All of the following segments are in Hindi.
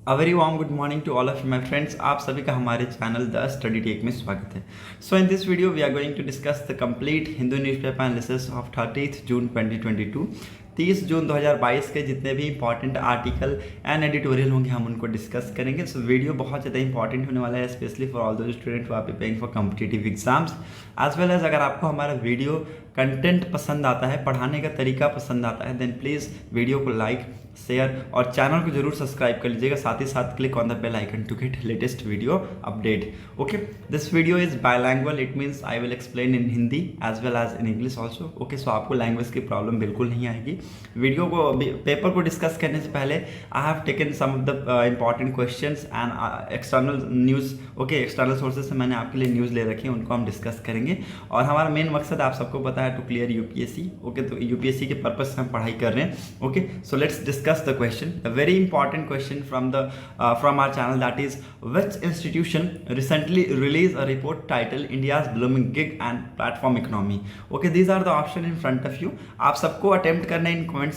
A very warm good morning to all of my friends. आप सभी का हमारे चैनल द स्टडी टेक में स्वागत है। So in this video we are going to discuss the complete Hindu newspaper analysis of 30 जून 2022। 30 जून 2022 के जितने भी इंपॉर्टेंट आर्टिकल एंड एडिटोरियल होंगे हम उनको डिस्कस करेंगे। सो वीडियो बहुत ज़्यादा इंपॉर्टेंट होने वाला है, specially for all those student who are preparing for competitive exams as well as. अगर आपको हमारा वीडियो कंटेंट पसंद आता है, पढ़ाने का तरीका पसंद आता है, देन प्लीज़ वीडियो को लाइक शेयर और चैनल को जरूर सब्सक्राइब कर लीजिएगा। साथ ही साथ click on the bell icon to get latest video update. Okay, this video is bilingual, it means I will explain in Hindi as well as in English also. Okay, so आपको लैंग्वेज की प्रॉब्लम बिल्कुल नहीं आएगी। वीडियो को पेपर को डिस्कस करने से पहले I have taken some of the important question and external news. Okay, external sources से मैंने आपके लिए न्यूज़ ले रखी है, उनको हम डिस्कस करेंगे। और हमारा मेन मकसद आप सबको पता है, टू क्लियर यूपीएससी। ओके, तो यूपीएससी के पर्पज से हम पढ़ाई कर रहे हैं। Okay, so let's discuss the question, a very important question from our channel, that is, which institution recently released a report titled India's blooming gig and platform economy? Okay, these are the option in front of you. आप सबको अटेम्प्ट करने हैं इन कमेंट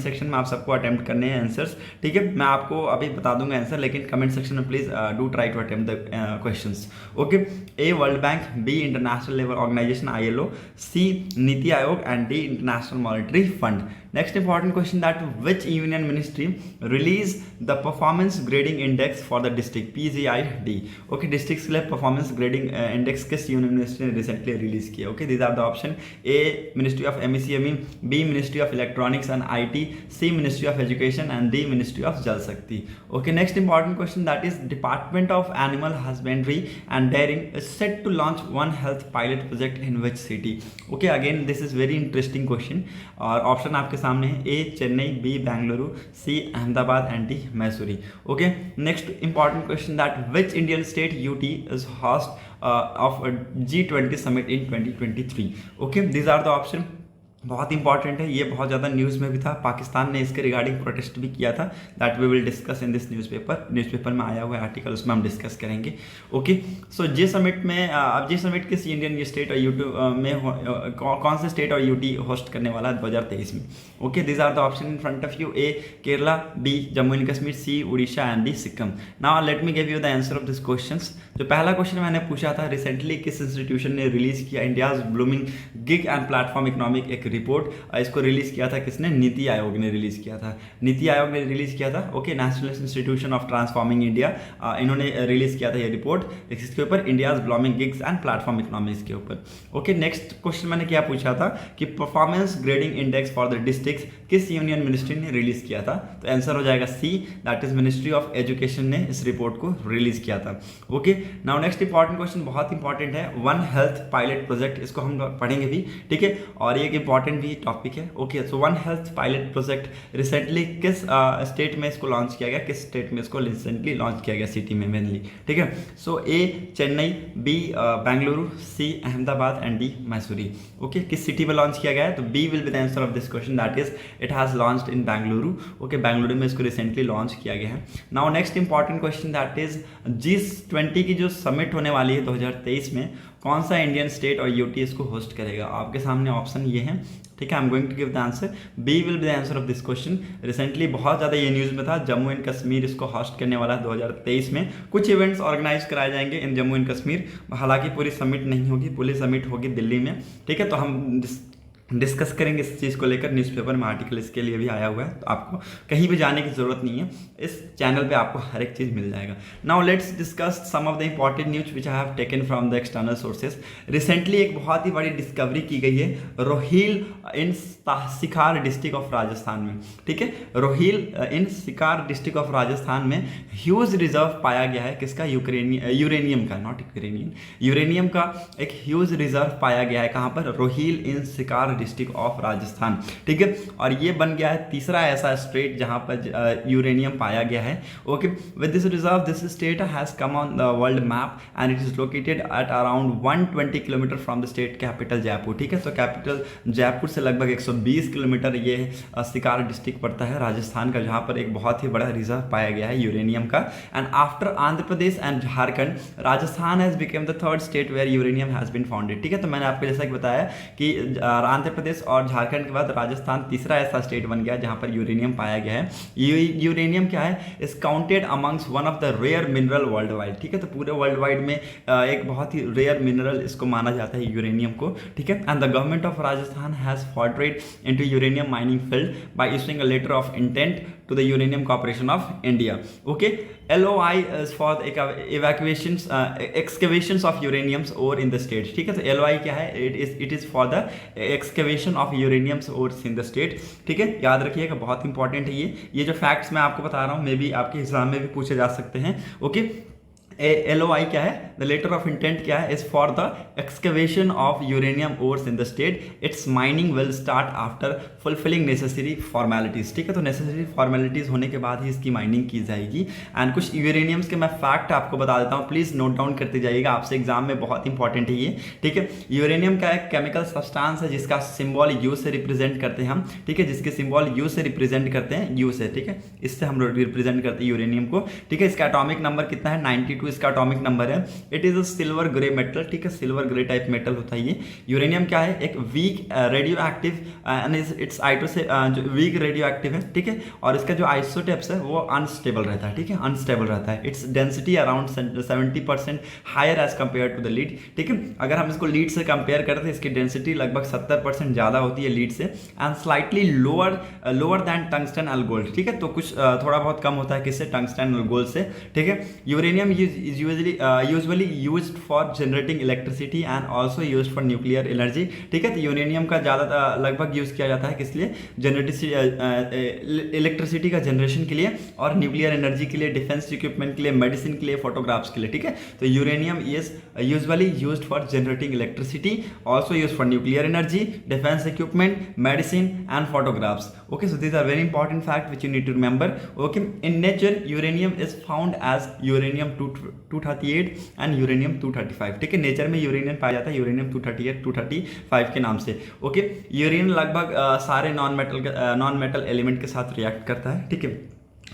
सेक्शन में, आप सबको अटेम्प्ट करने हैं आंसर्स। ठीक है, मैं आपको अभी बता दूंगा आंसर, लेकिन कमेंट सेक्शन में please do try to attempt the questions. Okay, A World Bank, B International Labour Organization ILO, C NITI Aayog and D International Monetary Fund. Next important question, that which union ministry released the performance grading index for the district PGID? Okay, districts के लिए performance grading index किस union ministry ने recently release किया? Okay, these are the option: A Ministry of MECME, B Ministry of Electronics and IT, C Ministry of Education and D Ministry of Jal Shakti. Okay, next important question, that is, Department of Animal Husbandry and Dairying is set to launch One Health pilot project in which city? Okay, again this is very interesting question और ऑप्शन आपके सामने है: A Chennai, B Bengaluru, C Ahmedabad and D Mysuru. Okay, next important question, that which Indian state UT is host of G20 summit in 2023? Okay, these are the options. बहुत इंपॉर्टेंट है ये, बहुत ज़्यादा न्यूज़ में भी था। पाकिस्तान ने इसके रिगार्डिंग प्रोटेस्ट भी किया था, that we will discuss in this newspaper में आया हुआ आर्टिकल, उसमें हम डिस्कस करेंगे। ओके, सो जे समिट में अब जे समिट किस इंडियन स्टेट और यूटी में कौन से स्टेट और UT होस्ट करने वाला है 2023 में? Okay, these are the option in front of you: A Kerala, B Jammu and Kashmir, C Orissa and D Sikkim. Now let me give you the answer of this question. जो पहला क्वेश्चन मैंने पूछा था, रिसेंटली किस इंस्टीट्यूशन ने रिलीज किया India's blooming gig and platform economic एक रिपोर्ट? इसको रिलीज किया था किसने? नीति आयोग ने रिलीज किया था। नीति आयोग ने रिलीज किया था। Okay, national institution of transforming India, इन्होंने रिलीज किया था ये रिपोर्ट इसके ऊपर, India's blooming gigs and platform economics के ऊपर। ओके, नेक्स्ट क्वेश्चन मैंने क्या पूछा था कि performance grading index for the districts किस यूनियन मिनिस्ट्री ने रिलीज किया था? तो आंसर हो जाएगा C, that is ministry of education ने इस रिपोर्ट को रिलीज किया था। Okay, now next important question, बहुत इंपॉर्टेंट है, वन हेल्थ पायलट प्रोजेक्ट, इसको हम पढ़ेंगे भी। ठीक है, और ये एक इंपॉर्टेंट भी टॉपिक है। Okay, so one health pilot project recently किस स्टेट में इसको लॉन्च किया गया? किस स्टेट में इसको रिसेंटली लॉन्च किया गया? सिटी में मेनली। ठीक है, so A Chennai, B Bengaluru, C Ahmedabad and D Mysuru. Okay, किस सिटी में लॉन्च किया गया है? तो B will be the answer of this question, that is it has launched in Bengaluru. Okay, Bengaluru में इसको रिसेंटली लॉन्च किया गया है। Now next important question, that is G20 की जो समिट होने वाली है 2023 में, कौन सा इंडियन स्टेट और UT इसको होस्ट करेगा? आपके सामने ऑप्शन ये हैं। ठीक है, I am going to give the answer, B will be the answer of this question. Recently बहुत ज़्यादा ये न्यूज़ में था, जम्मू एंड कश्मीर इसको होस्ट करने वाला है 2023 में। कुछ इवेंट्स ऑर्गेनाइज कराए जाएंगे इन जम्मू एंड कश्मीर, हालांकि पूरी समिट नहीं होगी, पूरी समिट होगी दिल्ली में। ठीक है, तो हम डिस्कस करेंगे इस चीज़ को लेकर, न्यूज़पेपर में आर्टिकल इसके लिए भी आया हुआ है, तो आपको कहीं भी जाने की ज़रूरत नहीं है, इस चैनल पे आपको हर एक चीज़ मिल जाएगा। Now let's discuss some of the important news which I have taken from the external sources. Recently एक बहुत ही बड़ी डिस्कवरी की गई है रोहिल इन सिकार डिस्ट्रिक्ट ऑफ राजस्थान में। ठीक है, रोहिल इन सिकार डिस्ट्रिक्ट ऑफ राजस्थान में ह्यूज रिजर्व पाया गया है। किसका? यूरेनियम का, नॉट यूक्रेनियन, यूरेनियम का एक ह्यूज रिजर्व पाया गया है। कहाँ पर? रोहिल इन सिकार डिस्ट्रिक्ट ऑफ राजस्थान। ठीक है, और ये बन गया है तीसरा ऐसा स्टेट जहां पर यूरेनियम पाया गया है। Okay, with this reserve this state has come on the world map and it is located at around 120 kilometre from the state capital Jaipur. ठीक है, तो कैपिटल जयपुर से लगभग 120 किलोमीटर ये सिकार डिस्ट्रिक्ट पड़ता है राजस्थान का, जहां पर एक बहुत ही बड़ा रिजर्व पाया गया है यूरेनियम का। And after Andhra Pradesh and Jharkhand, Rajasthan has become the third state where uranium has been founded. ठीक है, तो मैंने आपको जैसा कि बताया कि आंध्र आंध्र प्रदेश और झारखंड के बाद राजस्थान तीसरा ऐसा स्टेट बन गया जहां पर यूरेनियम पाया गया है। यूरेनियम क्या है, is counted amongst one of the rare mineral world wide, ठीक है। तो पूरे वर्ल्ड वाइड में एक बहुत ही रेयर मिनरल इसको माना जाता है यूरेनियम को, ठीक है। And the government of Rajasthan has forwarded into uranium mining field by issuing a letter of intent to the Uranium Corporation of India. Okay, LOI is for the excavations of uraniums ore in the state, ठीक है। तो LOI क्या है, it is for the excavation of uraniums ores in the state, ठीक है। याद रखिएगा, बहुत इंपॉर्टेंट है ये जो फैक्ट्स मैं आपको बता रहा हूँ, मे बी आपके एग्जाम में भी पूछे जा सकते हैं। ओके, LOI क्या है, द लेटर ऑफ इंटेंट क्या है, is for the excavation of uranium ores in the state, it's mining will start after fulfilling necessary formalities, ठीक है। तो नेसेसरी फॉर्मेलिटीज होने के बाद ही इसकी माइनिंग की जाएगी। एंड कुछ यूरेनियम्स के मैं फैक्ट आपको बता देता हूँ, प्लीज नोट डाउन करते जाइएगा, आपसे एग्जाम में बहुत इंपॉर्टेंट है ये, ठीक है। यूरेनियम का एक केमिकल सब्सटेंस है जिसका सिंबल यू से रिप्रेजेंट करते हैं हम, ठीक है, जिसके सिंबल यू से रिप्रेजेंट करते हैं, यू से, ठीक है, इससे हम रिप्रेजेंट करते हैं यूरेनियम को, ठीक है। इसका एटॉमिक नंबर कितना है, 92 इसका एटॉमिक नंबर है। It is a silver grey metal, ठीक है, सिल्वर ग्रे टाइप मेटल होता है ये। यूरेनियम क्या है, एक weak radioactive and its आइटो से जो वीक रेडियो एक्टिव है, ठीक है, और इसका जो आइसोटोप्स है वो अनस्टेबल रहता है, ठीक है, अनस्टेबल रहता है। Its density around 70% higher as compare to the lead, ठीक है। अगर हम इसको लीड से कंपेयर करते हैं, इसकी डेंसिटी लगभग 70% ज्यादा होती है लीड से, and slightly lower than tungsten and gold, ठीक है। तो कुछ थोड़ा बहुत कम होता है किससे, टंगस्टन और गोल्ड से, ठीक है। Uranium is usually used for generating electricity and also used for nuclear energy, ठीक है। तो यूरेनियम का ज़्यादा लगभग यूज़ किया जाता है किस लिए, इलेक्ट्रिसिटी का जनरेशन के लिए और न्यूक्लियर एनर्जी के लिए, डिफेंस इक्विपमेंट के लिए, मेडिसिन के लिए, फोटोग्राफ्स के लिए, ठीक है। तो uranium is usually used for generating electricity, also use for nuclear energy, defence equipment, medicine and photographs. Okay, so this are very important fact which you need to remember. Okay, in nature uranium is found as uranium 238 and uranium 235, ठीक है। नेचर में यूरेनियम पाया जाता है यूरेनियम 238 235 के नाम से। ओके, यूरेनियम लगभग सारे नॉन मेटल एलिमेंट के साथ रिएक्ट करता है, ठीक है।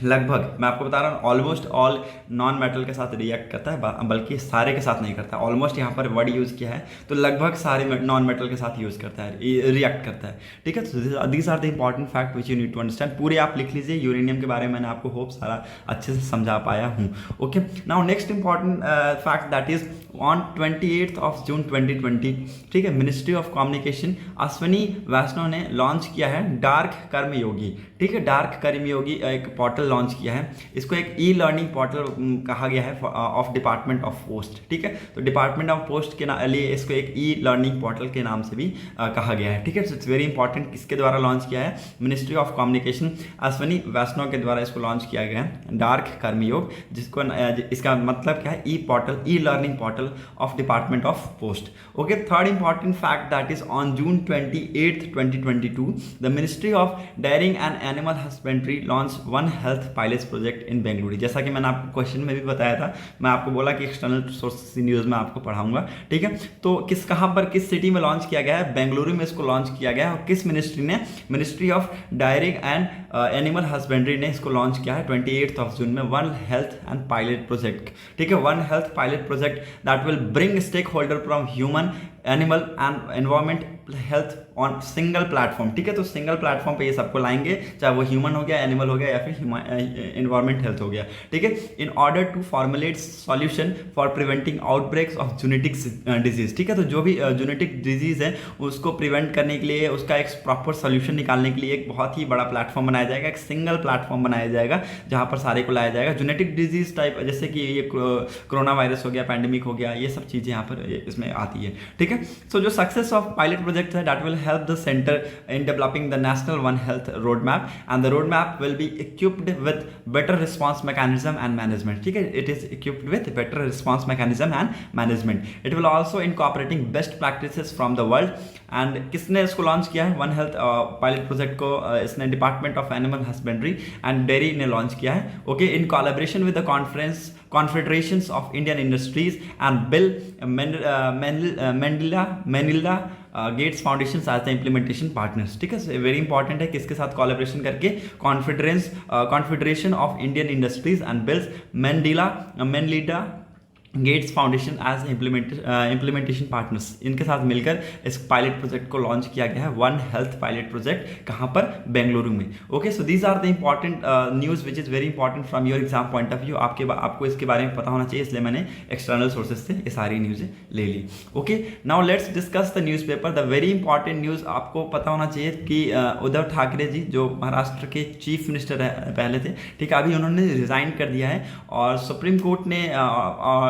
लगभग मैं आपको बता रहा हूँ, ऑलमोस्ट ऑल नॉन मेटल के साथ रिएक्ट करता है, बल्कि सारे के साथ नहीं करता। ऑलमोस्ट यहाँ पर वर्ड यूज़ किया है, तो लगभग सारे नॉन मेटल के साथ यूज़ करता है, रिएक्ट करता है, ठीक है। तो these are the important fact which you need to understand. पूरे आप लिख लीजिए, यूरेनियम के बारे में मैंने आपको होप सारा अच्छे से समझा पाया हूँ। Okay, now next important fact that is on 28 जून 2020, ठीक है, मिनिस्ट्री ऑफ कम्युनिकेशन अश्विनी वैष्णव ने लॉन्च किया है डार्क कर्मयोगी, ठीक है। डार्क कर्मयोगी एक पोर्टल लॉन्च किया है, इसको एक ई लर्निंग पोर्टल कहा गया है ऑफ डिपार्टमेंट ऑफ पोस्ट, ठीक है। तो डिपार्टमेंट ऑफ पोस्ट के लिए इसको एक ई लर्निंग पोर्टल के नाम से भी कहा गया है, ठीक है। इट्स वेरी इंपॉर्टेंट, किसके द्वारा लॉन्च किया है, मिनिस्ट्री ऑफ कम्युनिकेशन अश्विनी वैष्णव के द्वारा इसको लॉन्च किया गया है, डार्क कर्मयोग, जिसको इसका मतलब क्या है, e portal, e learning portal of Department of Post. Okay, third important fact that is on June 28th 2022 the Ministry of Dairying and Animal Husbandry launched One Health Pilots Project in Bengaluru। जैसा कि मैंने आपको क्वेश्चन में भी बताया था, मैं आपको बोला कि एक्सटर्नल सोर्सेस न्यूज़ में आपको पढ़ाऊंगा, ठीक है। तो कहाँ पर किस सिटी में लॉन्च किया गया है, बेंगलुरु में इसको लॉन्च किया गया है। और किस मिनिस्ट्री ने, ministry of daring and animal husbandry ने इसको लॉन्च किया है 28 जून में, one health and pilot project, ठीक है। One health pilot project that will bring stakeholder from human, animal and environment health on single platform, ठीक है। तो सिंगल प्लेटफॉर्म पे ये सबको लाएंगे, चाहे वो ह्यूमन हो गया, एनिमल हो गया या फिर एनवायरमेंट हेल्थ हो गया, ठीक है। In order to formulate solution for preventing outbreaks of genetic disease, ठीक है। तो जो भी जेनेटिक डिजीज है उसको प्रिवेंट करने के लिए, उसका एक प्रॉपर सॉल्यूशन निकालने के लिए एक बहुत ही बड़ा प्लेटफॉर्म बनाया जाएगा, एक सिंगल प्लेटफॉर्म बनाया जाएगा जहाँ पर सारे को लाया जाएगा। जेनेटिक डिजीज टाइप जैसे कि ये कोरोना वायरस हो गया, पैंडेमिक हो गया, ये सब चीज़ें यहाँ पर इसमें आती है, ठीक है। सो जो सक्सेस ऑफ पायलट प्रोजेक्ट है, that will help the center in developing the national One Health roadmap, and the roadmap will be equipped with better response mechanism and management, ठीक है। it is equipped with better response mechanism and management. It will also incorporating best practices from the world, and किसने इसको लॉन्च किया है, वन हेल्थ पायलट प्रोजेक्ट को इसने department of animal husbandry and dairy ने लॉन्च किया है, okay, in collaboration with the confederations of Indian industries and Bill Melinda Gates Foundation as the implementation partners, ठीक है। वेरी इंपॉर्टेंट है, किसके साथ कोलैबोरेशन करके, Confederation of Indian Industries and Bills Melinda Gates Foundation as implementation partners, इनके साथ मिलकर इस पायलट प्रोजेक्ट को लॉन्च किया गया है, वन हेल्थ पायलट प्रोजेक्ट, कहाँ पर, बेंगलुरु में। Okay, so these are the important news which is very important from your exam point of view. आपको इसके बारे में पता होना चाहिए, इसलिए मैंने एक्सटर्नल सोर्सेज से ये सारी न्यूज़ें ले ली। Okay, now let's discuss the newspaper. The very important news आपको पता होना चाहिए कि उद्धव ठाकरे जी जो महाराष्ट्र के चीफ मिनिस्टर पहले थे, ठीक है, अभी उन्होंने रिजाइन कर दिया है और सुप्रीम कोर्ट ने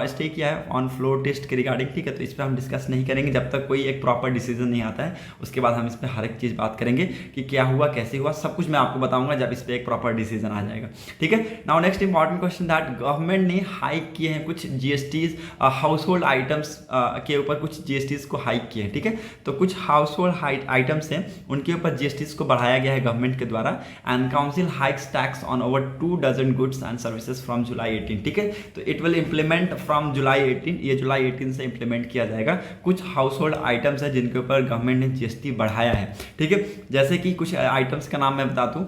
स्टे किया है ऑन फ्लोर टेस्ट के रिगार्डिंग, ठीक है। तो इस पर हम डिस्कस नहीं करेंगे जब तक कोई एक प्रॉपर डिसीजन नहीं आता है, उसके बाद हम इस पर हर एक चीज़ बात करेंगे कि क्या हुआ, कैसे हुआ, सब कुछ मैं आपको बताऊंगा जब इस पर एक प्रॉपर डिसीजन आ जाएगा, ठीक है। Now next important question, that government ने हाइक किए हैं कुछ जीएसटीज, हाउस होल्ड आइटम्स के ऊपर कुछ जीएसटीज को हाइक किए हैं, ठीक है। तो कुछ हाउस होल्ड आइटम्स हैं उनके ऊपर जीएसटीज को बढ़ाया गया है गवर्नमेंट के द्वारा। And council hikes tax on over 2 dozen goods and services from July 18, ठीक है। तो it will implement from July 18, ये जुलाई 18 से इंप्लीमेंट किया जाएगा। कुछ हाउस होल्ड आइटम्स है जिनके ऊपर गवर्नमेंट ने जीएसटी बढ़ाया है, ठीक है। जैसे कि कुछ आइटम्स का नाम मैं बता दूं,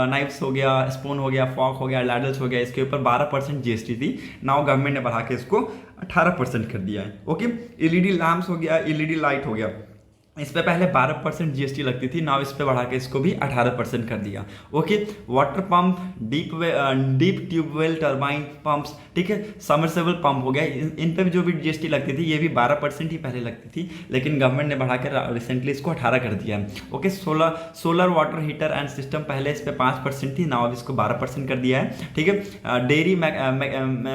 नाइफ्स हो गया, स्पून हो गया, फॉक हो गया, लैडल्स हो गया, इसके ऊपर 12% जीएसटी थी, नाउ गवर्नमेंट ने बढ़ा के इसको 18% कर दिया है। ओके, एलईडी लैम्प्स हो गया, एलईडी लाइट हो गया, इस पे पहले 12% जीएसटी लगती थी, नाउ इस पे बढ़ा के इसको भी 18% कर दिया। Okay, water pump, deep tubewell, turbine pumps, ठीक है, सबमर्सिबल पंप हो गया, इन पे भी जो भी जीएसटी लगती थी ये भी 12% ही पहले लगती थी, लेकिन गवर्नमेंट ने बढ़ा कर रिसेंटली इसको 18 कर दिया है। Okay, solar water heater and system, पहले इस पे 5% थी, नाउ अब इसको 12% कर दिया है, ठीक है। डेयरी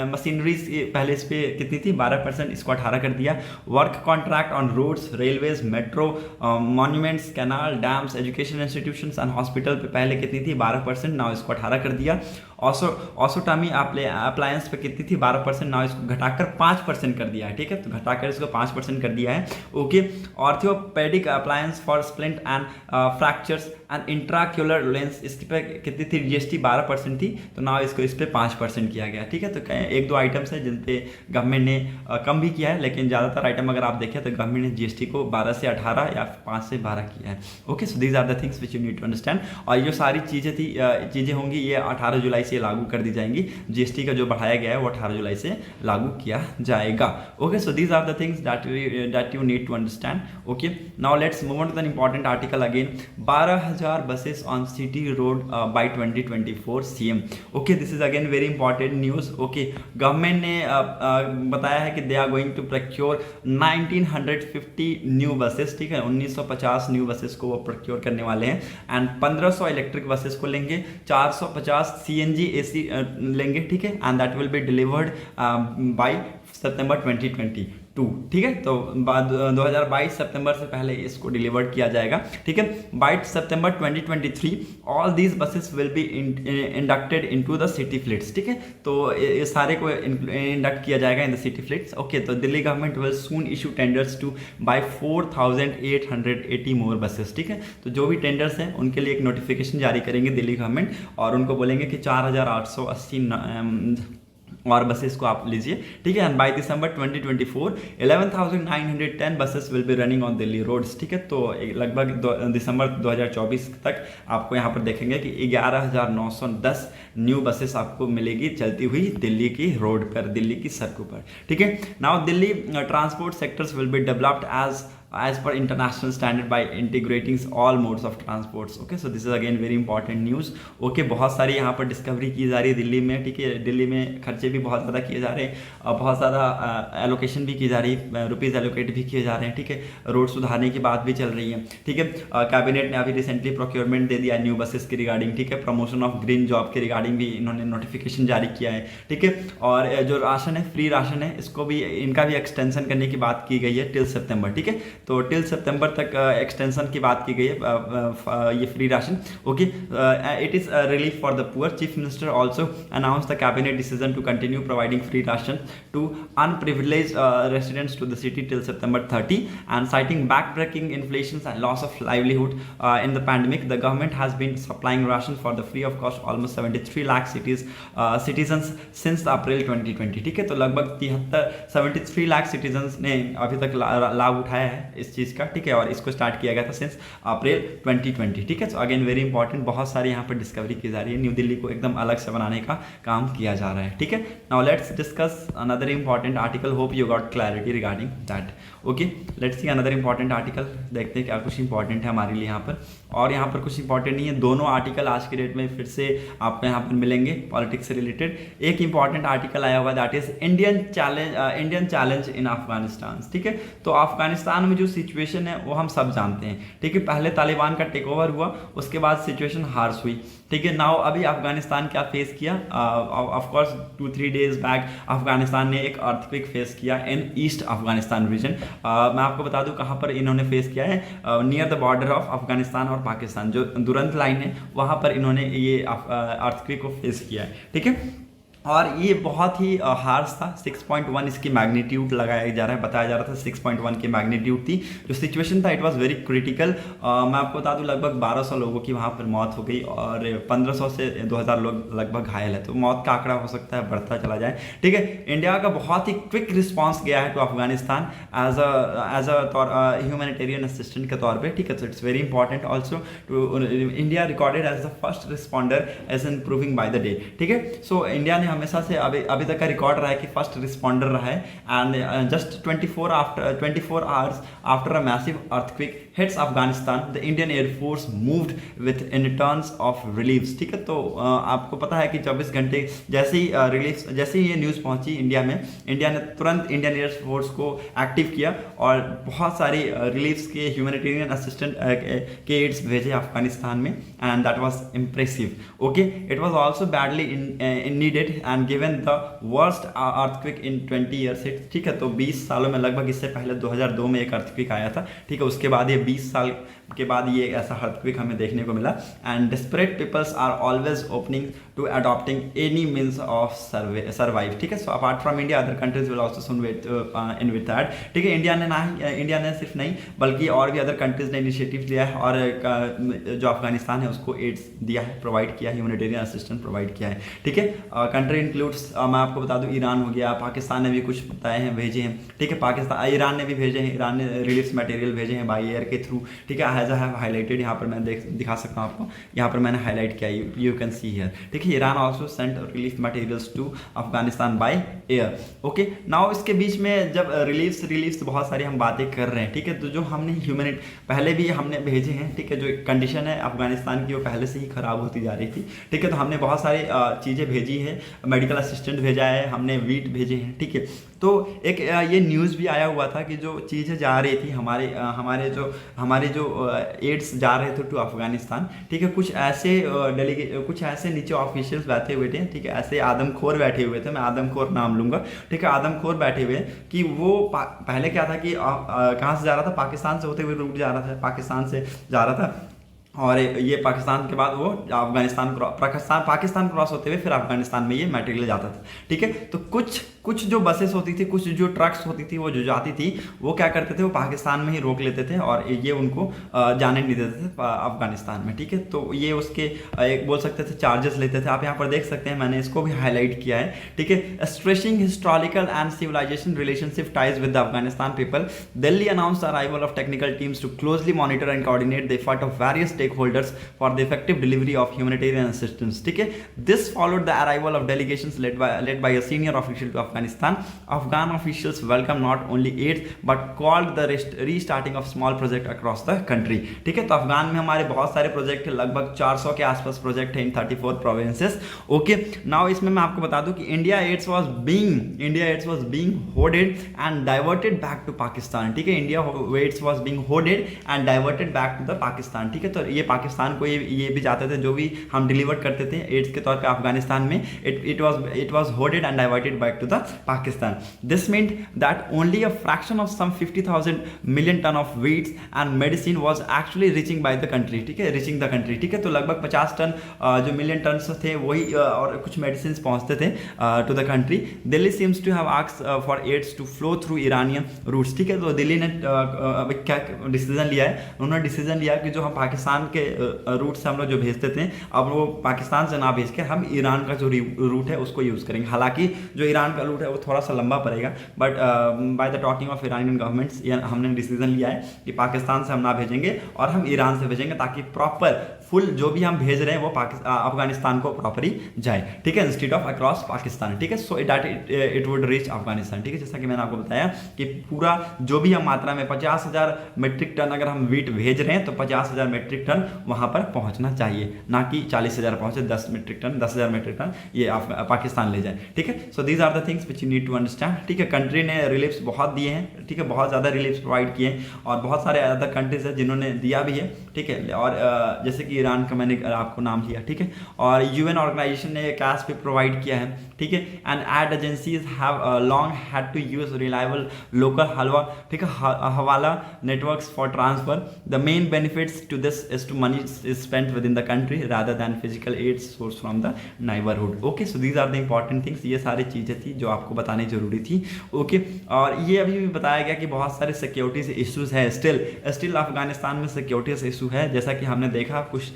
मशीनरीज, पहले इस पे कितनी थी, 12%, इसको 18 कर दिया। Work contract on roads, railways, metro, monuments, canal, dams, education institutions and hospital पे पहले कितनी थी, 12%, नाउ इसको 18 कर दिया। ऑसोटॉमी अप्लायंस पे कितनी थी, 12%, नाउ इसको घटाकर 5% कर दिया है, ठीक है। तो घटाकर इसको 5% कर दिया है। Okay, orthopaedic appliance for splint and fractures and intraocular lens, इसकी पे कितनी थी, जीएसटी 12% थी, तो नाउ इसको इस पर 5% किया गया, ठीक है। तो एक दो आइटम्स है जिन पे गवर्नमेंट ने कम भी किया है, लेकिन ज़्यादातर आइटम अगर आप देखें तो गवर्नमेंट ने जीएसटी को 12 से 18 या 5 से 12 किया है। Okay, so these are the things which you need to understand. और ये सारी चीज़ें होंगी, ये 18 जुलाई से लागू कर दी जाएंगी। जीएसटी का जो बढ़ाया गया है वो 18 जुलाई से लागू किया जाएगा। Okay, so these are the things that you need to understand. Okay, now let's move on to the important article again, 12,000 buses on city road by 2024 CM। Okay, this is again very important news. Okay, government ने बताया है कि they are going to procure 1950 new buses, ठीक है, 1950 न्यू बसेस को वो प्रोक्योर करने वाले हैं। एंड 1500 इलेक्ट्रिक बसेस को लेंगे, 450 CNG AC लेंगे, ठीक है। And that will be delivered by September 2022, ठीक है। तो 2022 सितंबर से पहले इसको डिलीवर्ड किया जाएगा, ठीक है। By September 2023 all these buses will be inducted into the city fleets, ठीक है। तो ये सारे को इंडक्ट किया जाएगा in the city fleets. Okay, तो Delhi government will soon issue tenders to buy 4880 more buses, ठीक है। तो जो भी टेंडर्स हैं उनके लिए एक नोटिफिकेशन जारी करेंगे दिल्ली गवर्नमेंट और उनको बोलेंगे कि 4880 और बसेस को आप लीजिए, ठीक है। And by December 2024 11,910 buses will be running on Delhi roads, ठीक है। तो लगभग दिसंबर 2024 तक आपको यहाँ पर देखेंगे कि 11,910 न्यू बसेस आपको मिलेगी चलती हुई दिल्ली की रोड पर, दिल्ली की सड़कों पर, ठीक है। Now Delhi transport sectors will be developed as per international standard by integrating all modes of transports। okay, so this is again very important news। okay, बहुत सारी यहाँ पर डिस्कवरी की जा रही है दिल्ली में, ठीक है। दिल्ली में खर्चे भी बहुत ज़्यादा किए जा रहे हैं और बहुत ज़्यादा एलोकेशन भी की जा रही है, रुपीज़ एलोकेट भी किए जा रहे हैं, ठीक है। रोड सुधारने की बात भी चल रही है, ठीक है। कैबिनेट ने अभी रिसेंटली प्रोक्योरमेंट दे दिया न्यू बसेस के रिगार्डिंग, ठीक है। प्रमोशन ऑफ ग्रीन जॉब के रिगार्डिंग भी इन्होंने नोटिफिकेशन जारी किया है, ठीक है। और जो राशन है, फ्री राशन है, इसको भी इनका भी एक्सटेंशन करने की बात की गई है टिल सितंबर, ठीक है। तो टिल सितंबर तक एक्सटेंशन की बात की गई है ये free ration. Okay, it is relief for the poor. Chief minister also announce the cabinet decision to continue providing free ration to underprivileged residents to the city till September 30 and citing back-breaking inflation and loss of livelihood in the pandemic, the government has been supplying rations for the free of cost almost 73 lakh citizens since April 2020, ठीक है। तो लगभग 73 लाख सिटीजन्स ने अभी तक लाभ उठाया है इस चीज़ का, ठीक है, और इसको स्टार्ट किया गया था सिंस अप्रैल 2020, ठीक है। सो अगेन वेरी इंपॉर्टेंट, बहुत सारी यहाँ पर डिस्कवरी की जा रही है, न्यू दिल्ली को एकदम अलग से बनाने का काम किया जा रहा है, ठीक है। Now let's discuss another important article, hope you got clarity regarding that. Okay, let's see another important article, देखते हैं क्या कुछ इंपॉर्टेंट है हमारे लिए यहाँ पर, और यहाँ पर कुछ इंपॉर्टेंट नहीं है। दोनों आर्टिकल आज के डेट में फिर से आपको यहाँ पर मिलेंगे पॉलिटिक्स से रिलेटेड। एक इंपॉर्टेंट आर्टिकल आया हुआ that is Indian challenge in Afghanistan, ठीक है। तो अफगानिस्तान में जो सिचुएशन है वो हम सब जानते हैं, ठीक है। पहले तालिबान का टेक ओवर हुआ, उसके बाद सिचुएशन हार्श हुई, ठीक है। नाउ अभी अफगानिस्तान क्या फेस किया, of course 2-3 days back Afghanistan ने एक अर्थक्वेक फेस किया इन ईस्ट अफगानिस्तान रीजन। मैं आपको बता दूं कहाँ पर इन्होंने फेस किया है, near the border of Afghanistan और पाकिस्तान, जो दुरंत लाइन है वहाँ पर इन्होंने ये अर्थक्वेक को फेस किया है, ठीक है। और ये बहुत ही हार्श था, 6.1 इसकी मैग्नीट्यूड लगाया जा रहा है, बताया जा रहा था 6.1 की मैग्नीट्यूड थी। जो सिचुएशन था इट वाज वेरी क्रिटिकल। मैं आपको बता दूं लगभग 1200 लोगों की वहाँ पर मौत हो गई और 1500 से 2000 लोग लगभग घायल है। तो मौत का आंकड़ा हो सकता है बढ़ता चला जाए, ठीक है। इंडिया का बहुत ही क्विक रिस्पॉन्स गया है to Afghanistan as a humanitarian assistant के तौर पर, ठीक है। तो it's very important also to India recorded as the first responder as improving by the day, ठीक है। सो इंडिया ने हमेशा से अभी तक का रिकॉर्ड रहा है कि फर्स्ट रिस्पॉन्डर रहा है, and just 24 hours after a massive earthquake hits Afghanistan the Indian air force moved with in turns of reliefs, ठीक है। तो आपको पता है कि 24 घंटे जैसे ही रिलीफ, जैसे ही ये न्यूज़ पहुंची इंडिया में, इंडिया ने तुरंत इंडियन एयरफोर्स को एक्टिव किया और बहुत सारी रिलीफ्स के ह्यूमैनिटेरियन असिस्टेंट के एड्स भेजे अफगानिस्तान में, and that was impressive. Okay, it was also badly needed and given the worst earthquake in 20 years, ठीक है। तो 20 सालों में, लगभग इससे पहले 2002 में एक अर्थक्वेक आया था, ठीक है। उसके बाद ये 20 साल के बाद ये ऐसा अर्थक्वेक हमें देखने को मिला। And desperate peoples are always opening to adopting any means of survive, ठीक है। So apart from India other countries will also soon in with that, ठीक है। इंडिया ने सिर्फ नहीं बल्कि और भी अदर कंट्रीज ने इनिशिएटिव लिया है और जो अफगानिस्तान है उसको एड्स दिया है, प्रोवाइड किया है, ह्यूमैनिटेरियन असिस्टेंस प्रोवाइड किया है, ठीक है। कंट्री इंक्लूड्स, मैं आपको बता दूं, ईरान हो गया, पाकिस्तान ने भी कुछ बताए हैं, भेजे हैं, ठीक है। ईरान ने भी भेजे हैं, ईरान ने रिलीफ मटेरियल भेजे हैं बाई एयर के थ्रू, ठीक है। एज आई हैव हाईलाइटेड, यहाँ पर मैं दिखा सकता हूँ आपको, यहाँ पर मैंने हाईलाइट किया, यू कैन सी हियर, ठीक है। Iran also sent relief materials to Afghanistan by air. Okay, now इसके बीच में जब रिलीफ्स बहुत सारी हम बातें कर रहे हैं, ठीक है। तो जो हमने पहले भी हमने भेजे हैं, ठीक है। जो कंडीशन है अफगानिस्तान की वो पहले से ही खराब होती जा रही थी, ठीक है। तो हमने बहुत सारी चीज़ें भेजी है, मेडिकल असिस्टेंट भेजा है, हमने वीट भेजे हैं, ठीक है। तो एक ये न्यूज़ भी आया हुआ था कि जो चीज़ें जा रही थी हमारे जो एड्स जा रहे थे टू अफगानिस्तान, ठीक है। कुछ ऐसे नीचे ऑफिशियल्स बैठे हुए थे, ठीक है। ऐसे आदमखोर बैठे हुए थे, मैं आदमखोर नाम लूँगा, ठीक है। आदमखोर बैठे हुए कि वो पहले क्या था कि कहाँ से जा रहा था, पाकिस्तान से होते हुए रूट जा रहा था, पाकिस्तान से जा रहा था, और ये पाकिस्तान के बाद वो पाकिस्तान क्रॉस होते हुए फिर अफगानिस्तान में ये मटेरियल जाता था, ठीक है। तो कुछ जो बसेस होती थी, कुछ जो ट्रक्स होती थी, वो जो जाती थी वो क्या करते थे, वो पाकिस्तान में ही रोक लेते थे और ये उनको जाने नहीं देते थे अफगानिस्तान में, ठीक है। तो ये उसके एक बोल सकते थे चार्जेस लेते थे। आप यहाँ पर देख सकते हैं, मैंने इसको भी हाईलाइट किया है, ठीक है। Stressing historical and civilisation relationship ties with the Afghanistan people, Delhi announced the arrival of technical teams to closely monitor and coordinate the effort of various stakeholders for the effective delivery of humanitarian assistance, ठीक है। This followed the arrival of delegations led by a senior official to Afghanistan. Afghan officials welcomed not only aid but called the restarting of small project across the country, ठीक है। तो अफगान में हमारे बहुत सारे प्रोजेक्ट है, लगभग 400 के आसपास प्रोजेक्ट है इन 34 प्रोविंसेस। ओके, नाउ इसमें मैं आपको बता दूं कि India aids was being hoarded and diverted back to Pakistan, ठीक है। India aids was being hoarded and diverted back to the Pakistan, ठीक है। तो ये पाकिस्तान को ये भी जाते थे, जो भी हम डिलीवर करते थे एड्स के तौर पे अफगानिस्तान में, it was hoarded and diverted back to the Pakistan. This meant that only a fraction of some 50,000 million ton of wheats and medicine was actually reaching by the country, ठीक है, रीचिंग द कंट्री, ठीक है। तो लगभग 50 टन जो मिलियन टन थे वही और कुछ मेडिसिन पहुंचते थे to the country. Delhi seems to have asked for aids to flow through Iranian routes, ठीक है। तो दिल्ली ने क्या डिसीजन लिया है, उन्होंने डिसीजन लिया कि जो हम पाकिस्तान के रूट से हम लोग जो भेजते थे, अब वो पाकिस्तान से ना भेज के हम ईरान का जो रूट है उसको यूज़ करेंगे। हालांकि जो ईरान का रूट है वो थोड़ा सा लंबा पड़ेगा, but by the talking of Iranian governments हमने डिसीजन लिया है कि पाकिस्तान से हम ना भेजेंगे और हम ईरान से भेजेंगे, ताकि प्रॉपर फुल जो भी हम भेज रहे हैं वो अफगानिस्तान को प्रॉपरली जाए, ठीक है, इंस्टेड ऑफ अक्रॉस पाकिस्तान, ठीक है। So it would reach Afghanistan, ठीक है। जैसा कि मैंने आपको बताया कि पूरा जो भी हम मात्रा में 50,000 मीट्रिक टन अगर हम वीट भेज रहे हैं तो 50,000 मीट्रिक टन वहां पर पहुंचना चाहिए, ना कि 40,000 पहुंचे, 10 मीट्रिक टन 10,000 मीट्रिक टन ये पाकिस्तान ले जाए, ठीक है। So these are the things which you need to understand, ठीक है। कंट्री ने रिलीफ्स बहुत दिए हैं, ठीक है, बहुत ज़्यादा रिलीफ्स प्रोवाइड किए हैं, और बहुत सारे अदर कंट्रीज है जिन्होंने दिया भी है, ठीक है। और जैसे कि ईरान का मैंने आपको नाम लिया, ठीक है। और यूएन ऑर्गेनाइजेशन ने कैश भी प्रोवाइड किया है, ठीक है। And aid agencies have long had to use reliable local हलवा, ठीक है, hawala networks for transfer. The main benefits to this is to money is spent within the country rather than physical aid source from the neighbourhood. Okay, so these are the important things. ये सारी चीज़ें थी जो आपको बतानी जरूरी थी, ओके। और ये अभी भी बताया गया कि बहुत सारे सिक्योरिटीज इश्यूज है, स्टिल अफगानिस्तान में सिक्योरिटीज इशू है। जैसा कि हमने देखा कुछ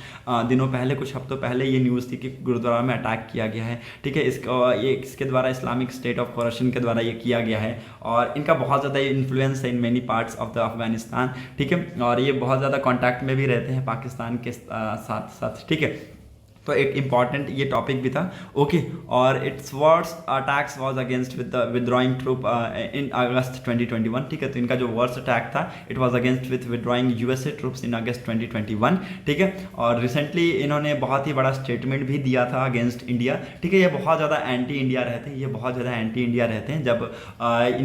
दिनों पहले, कुछ हफ्तों पहले ये न्यूज़ थी कि गुरुद्वारा में अटैक किया गया है, ठीक है। इसके द्वारा इस्लामिक स्टेट ऑफ खोरासन के द्वारा ये किया गया है, और इनका बहुत ज़्यादा इन्फ्लुएंस है in many parts of the Afghanistan, ठीक है। और ये बहुत ज़्यादा कॉन्टैक्ट में भी रहते हैं पाकिस्तान के साथ साथ, ठीक है। तो एक इम्पॉर्टेंट ये टॉपिक भी था, ओके। और its words attacks was against with the withdrawing troop in August 2021, ठीक है। तो इनका जो वर्ड्स अटैक था it was against with withdrawing USA troops in August 2021, ठीक है। और रिसेंटली इन्होंने बहुत ही बड़ा स्टेटमेंट भी दिया था अगेंस्ट इंडिया, ठीक है। ये बहुत ज़्यादा एंटी इंडिया रहते हैं, ये बहुत ज़्यादा एंटी इंडिया रहते हैं। जब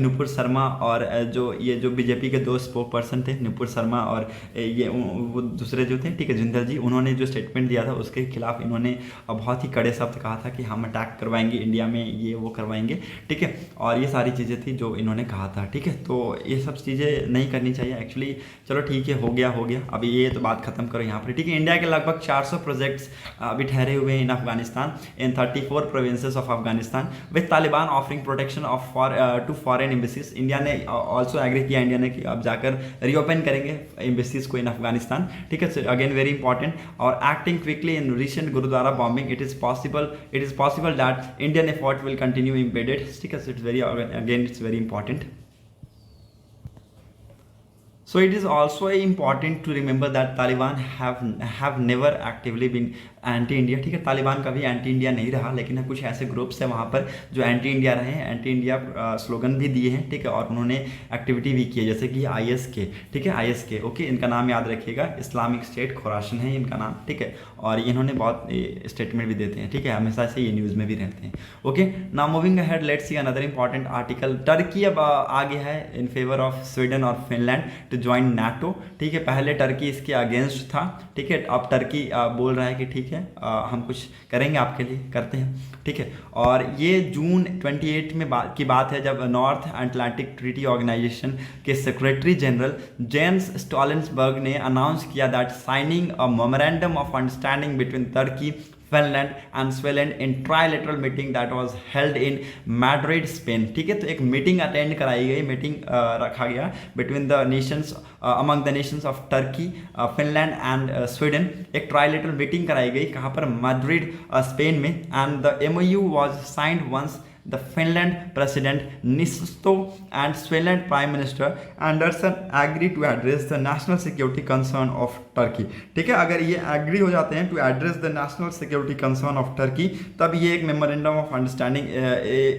नुपुर शर्मा और जो बीजेपी के दो स्पोक पर्सन थे, नुपुर शर्मा और ये वो दूसरे जो थे, ठीक है, जिंदल जी, उन्होंने जो स्टेटमेंट दिया था उसके खिलाफ इन्होंने बहुत ही कड़े शब्द कहा था कि हम अटैक करवाएंगे इंडिया में, ये वो करवाएंगे, ठीक है। और ये सारी चीज़ें थी जो इन्होंने कहा था, ठीक है। तो ये सब चीज़ें नहीं करनी चाहिए एक्चुअली। चलो ठीक है, हो गया अभी ये तो बात खत्म करो यहाँ पर, ठीक है। इंडिया के लगभग 400 प्रोजेक्ट्स अभी ठहरे हुए हैं in Afghanistan, in 34 provinces of Afghanistan, with Taliban offering protection to foreign embassies. India ने ऑल्सो एग्री किया, इंडिया ने, कि अब जाकर रीओपन करेंगे एम्बेसीज को इन अफगानिस्तान, ठीक है। Again very important. और acting quickly in recent gurdwara bombing, it is possible that Indian effort will continue embedded, ठीक है। So it's very important. So it is also important to remember that Taliban have never actively been anti India, ठीक है। तालिबान कभी एंटी इंडिया नहीं रहा, लेकिन कुछ ऐसे ग्रुप्स हैं वहाँ पर जो एंटी इंडिया रहे हैं, एंटी इंडिया स्लोगन भी दिए हैं, ठीक है। और उन्होंने एक्टिविटी भी की है, जैसे कि ISK, ठीक है, ISK, ओके। इनका नाम याद रखिएगा, इस्लामिक स्टेट खोरासन है इनका नाम, ठीक है। और इन्होंने बहुत स्टेटमेंट भी देते हैं, ठीक है, हमेशा से ये न्यूज़ में भी रहते हैं, okay. Now moving ahead, let's see another important article. Turkey अब आ गया है इन फेवर ऑफ स्वीडन और फिनलैंड टू ज्वाइन NATO, ठीक है। पहले टर्की इसके अगेंस्ट था, ठीक है। अब टर्की बोल रहा है कि ठीक है, हम कुछ करेंगे आपके लिए, करते हैं, ठीक है। और ये जून 28 में की बात है, जब नॉर्थ अटलांटिक ट्रीटी ऑर्गेनाइजेशन के सेक्रेटरी जनरल जेंस स्टोलनबर्ग ने अनाउंस किया that signing a memorandum of understanding between Turkey, Finland and Sweden in trilateral meeting that was held in Madrid, Spain, ठीक है। तो एक मीटिंग अटेंड कराई गई, मीटिंग रखा गया between the nations, among the nations of Turkey, Finland and Sweden. एक ट्राइलेटरल मीटिंग कराई गई, कहाँ पर, मैड्रिड, स्पेन में। And the MOU was signed once the Finland President Niinisto and Sweden Prime Minister Andersson agree to address the national security concern of Turkey, ठीक है। अगर ये एग्री हो जाते हैं to address the national security concern of Turkey, तब ये एक मेमोरेंडम ऑफ अंडरस्टैंडिंग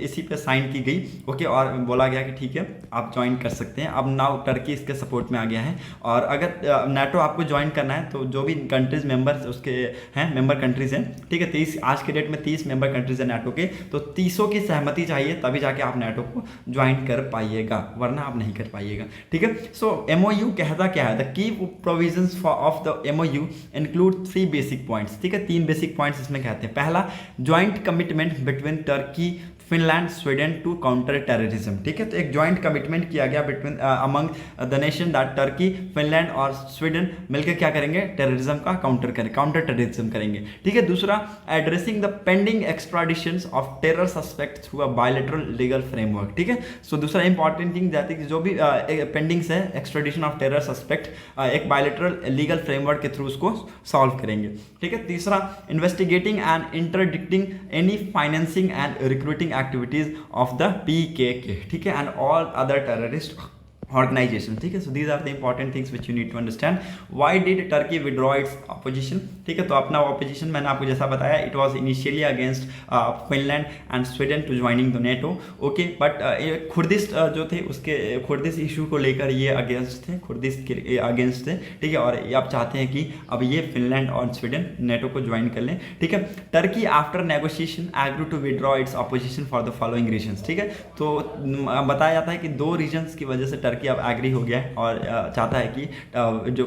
इसी पे साइन की गई, ओके। और बोला गया कि ठीक है आप ज्वाइन कर सकते हैं। अब नाउ टर्की इसके सपोर्ट में आ गया है। और अगर NATO आपको ज्वाइन करना है तो जो भी कंट्रीज मेंबर्स उसके हैं, मेंबर कंट्रीज हैं, ठीक है, 30 आज के डेट में 30 मेंबर कंट्रीज हैं NATO के, तो 30 की सहमति चाहिए तभी जाके आप NATO को ज्वाइन कर पाइएगा, वरना आप नहीं कर पाइएगा, ठीक है। सो MOU कहता क्या है, the key provisions of the MOU include 3 basic points, ठीक है। 3 बेसिक पॉइंट्स इसमें कहते हैं। पहला, joint commitment between Turkey, Finland Sweden to counter terrorism. ठीक है, तो एक जॉइंट कमिटमेंट किया गया between among the nation that Turkey, Finland और स्वीडन मिलकर क्या करेंगे, टेररिज्म का काउंटर टेररिज्म करेंगे। ठीक है, दूसरा addressing the pending extraditions of terror suspect through a bilateral legal framework. ठीक है, सो दूसरा इंपॉर्टेंट थिंग जाती है कि जो भी पेंडिंग्स है एक्स्ट्राडिशन ऑफ टेरर सस्पेक्ट, एक बायलैटरल लीगल फ्रेमवर्क के थ्रू उसको सॉल्व करेंगे। ठीक है, तीसरा investigating and interdicting any financing and recruiting activities of the PKK। ठीक है, and all other terrorist organization। ठीक है, so these are the important things which you need to understand. Why did Turkey withdraw its opposition? ठीक है, तो अपना opposition मैंने आपको जैसा बताया, it was initially against Finland and Sweden to joining the NATO. Okay, but खुर्दिश जो थे उसके खुर्दिश इशू को लेकर ये अगेंस्ट थे, खुर्दिश के अगेंस्ट थे। ठीक है, और ये आप चाहते हैं कि अब ये फिनलैंड और स्वीडन नेटो को ज्वाइन कर लें। ठीक है, Turkey after negotiation agree to withdraw its opposition for the following reasons. ठीक है, तो बताया जाता है कि दो रीजन्स की वजह से टर्की अब एग्री हो गया है और चाहता है कि जो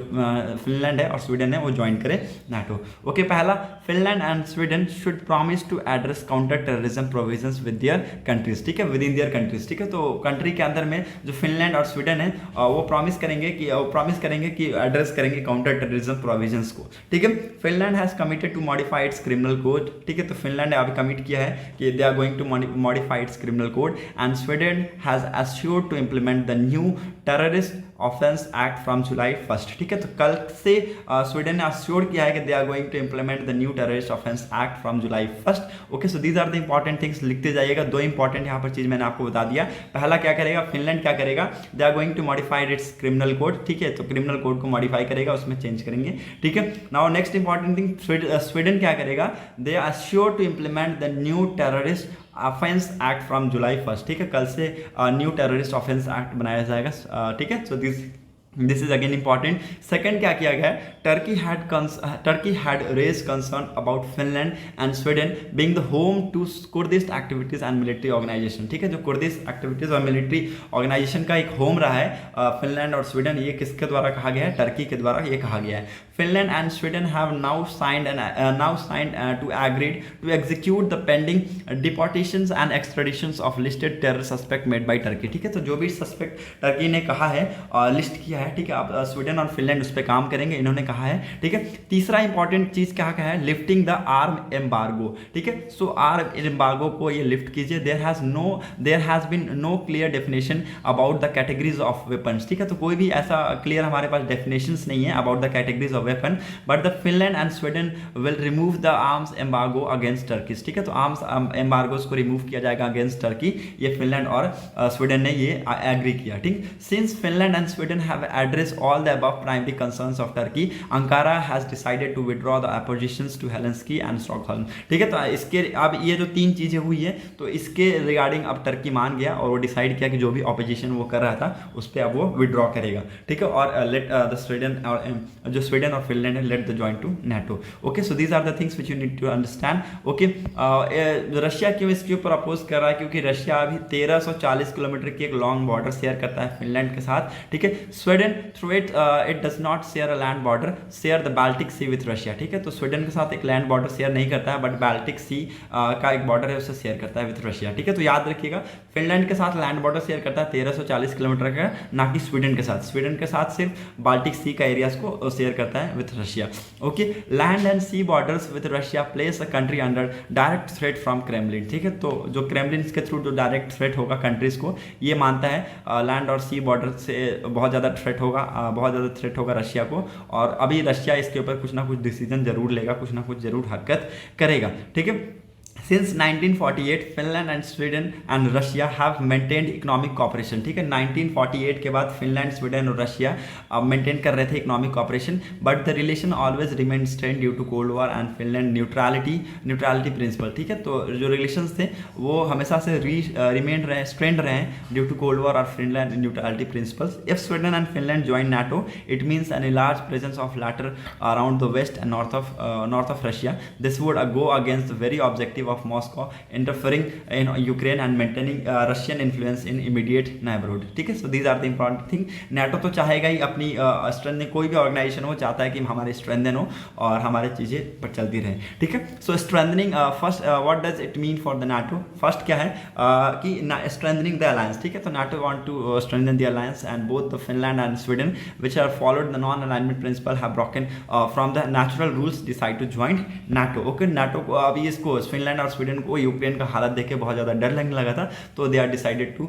फिनलैंड है और स्वीडन है वो ज्वाइन करे नाटो। ओके, पहला, Finland and Sweden should promise to address counter terrorism provisions with their countries. ठीक है, विद इन देयर कंट्रीज। ठीक है, तो कंट्री के अंदर में जो फिनलैंड और स्वीडन है वो प्रॉमिस करेंगे कि एड्रेस करेंगे काउंटर टेररिज्म प्रोविजंस को। ठीक है, Finland has committed to modify its criminal code. ठीक है, तो फिनलैंड ने अभी कमिट किया है कि they are going to modify its criminal code and Sweden has assured to implement the new terrorist offence act from July 1। ठीक है, तो कल से स्वीडन ने अश्योर किया है कि they are going to implement the new terrorist offence act from July 1। Okay, so these are the important things, लिखते जाइएगा। दो इंपॉर्टेंट यहाँ पर चीज मैंने आपको बता दिया। पहला क्या करेगा, फिनलैंड क्या करेगा, they are going to modify its criminal code. ठीक है, तो क्रिमिनल कोड को मॉडिफाई करेगा, उसमें चेंज करेंगे। ठीक है, now next important thing, Sweden क्या करेगा, they are assure to implement the new terrorist offence act from July 1। ठीक है, कल से न्यू टेररिस्ट ऑफेंस एक्ट बनाया जाएगा। ठीक है, so this is again important. Second क्या किया गया है, Turkey had raise concern about Finland and Sweden being the home to Kurdish activities and military organisation. ठीक है, जो कुर्दिश एक्टिविटीज और मिलिट्री ऑर्गेनाइजेशन का एक होम रहा है फिनलैंड और स्वीडन, ये किसके द्वारा कहा गया है, टर्की के द्वारा ये कहा गया है। Finland and Sweden have now signed to agreed to execute the pending deportations and extraditions of listed terror suspect made by Turkey. ठीक है, तो जो भी सस्पेक्ट टर्की ने कहा है, लिस्ट किया है, ठीक है, आप स्वीडन और फिनलैंड उस पर काम करेंगे, इन्होंने कहा है। ठीक है, तीसरा इंपॉर्टेंट चीज क्या कहा है, लिफ्टिंग द आर्म एम्बार्गो। ठीक है, सो आर्म एम्बार्गो को ये लिफ्ट कीजिए। There has been no clear definition about the categories of weapons. ठीक है, तो कोई भी ऐसा क्लियर हमारे पास डेफिनेशंस नहीं है about the categories of weapon, but the Finland and Sweden will remove the arms embargo against Turkey. ठीक है, तो आर्म्स एम्बार्गोस को रिमूव किया जाएगा अगेंस्ट टर्की, ये फिनलैंड और स्वीडन ने ये एग्री किया। ठीक, since Finland and Sweden have address all the above primary concerns of Turkey, Ankara has decided to withdraw the oppositions to Helsinki and Stockholm। ठीक है, तो इसके अब ये जो तीन चीजें हुई है, तो इसके रिगार्डिंग अब टर्की मान गया और वो डिसाइड किया कि जो भी ऑपोजिशन वो कर रहा था उस पर अब वो विड्रॉ करेगा। ठीक है, और लेट द स्वीडन और जो स्वीडन और फिनलैंड है, let the join to NATO. Okay, so these are the things which you need to understand. Okay, Russia क्यों इसके ऊपर अपोज कर रहा है, क्योंकि रशिया अभी 1340 किलोमीटर की एक लॉन्ग बॉर्डर शेयर करता है फिनलैंड के साथ। ठीक है, Sweden through it does not share a land border, share the Baltic Sea with Russia। ठीक है, तो स्वीडन के साथ एक लैंड बॉर्डर शेयर नहीं करता है, बट बाल्टिक सी का एक बॉर्डर है उसे शेयर करता है विथ रशिया। ठीक है, तो याद रखिएगा, फिनलैंड के साथ लैंड बॉर्डर शेयर करता है 1340 किलोमीटर का, ना कि स्वीडन के साथ। स्वीडन के साथ सिर्फ बाल्टिक सी का एरियाज को शेयर करता है with Russia. Okay, land and sea borders with Russia place a country under direct threat from Kremlin. ठीक है, तो जो क्रेमलिन के थ्रू जो डायरेक्ट थ्रेट होगा कंट्रीज को, ये मानता है लैंड और सी बॉर्डर से बहुत ज़्यादा थ्रेट होगा, बहुत ज़्यादा थ्रेट होगा रशिया को, और अभी रशिया इसके ऊपर कुछ ना कुछ डिसीजन जरूर लेगा, कुछ ना कुछ जरूर हरकत करेगा। ठीक है, Since 1948, Finland and Sweden and Russia have maintained economic cooperation। ठीक है, 1948 के बाद फिनलैंड, स्वीडन और रशिया मेंटेन कर रहे थे economic cooperation, but the relation always remain strain due to cold war and Finland neutrality principle. ठीक है, तो जो रिलेशंस थे वो हमेशा से रिमेन रहे, स्ट्रेंड रहे ड्यू टू कोल्ड वॉर और Finland neutrality principles. If Sweden and Finland join NATO, it means an large presence of latter around the west and north of Russia. This would go against the very objective of of Moscow interfering in Ukraine and maintaining Russian influence in immediate neighborhood. ठीक है, so these are the important thing. NATO तो चाहेगा ही अपनी स्ट्रेंथन, कोई भी ऑर्गेनाइजेशन हो चाहता है कि हमारे स्ट्रेंथन हो और हमारे चीज़ें पर चलती रहे. ठीक है, so strengthening first what does it mean for the NATO. First क्या है कि स्ट्रेंथनिंग द अलायंस. ठीक है, तो NATO want to strengthen the alliance and both the Finland and Sweden which are followed the non-alignment principle have broken from the natural rules decide to join NATO. Okay, NATO को अभी इसको फिनलैंड और स्वीडन को यूक्रेन का हालत देख के बहुत ज़्यादा डर लगने लगा था, तो they are decided to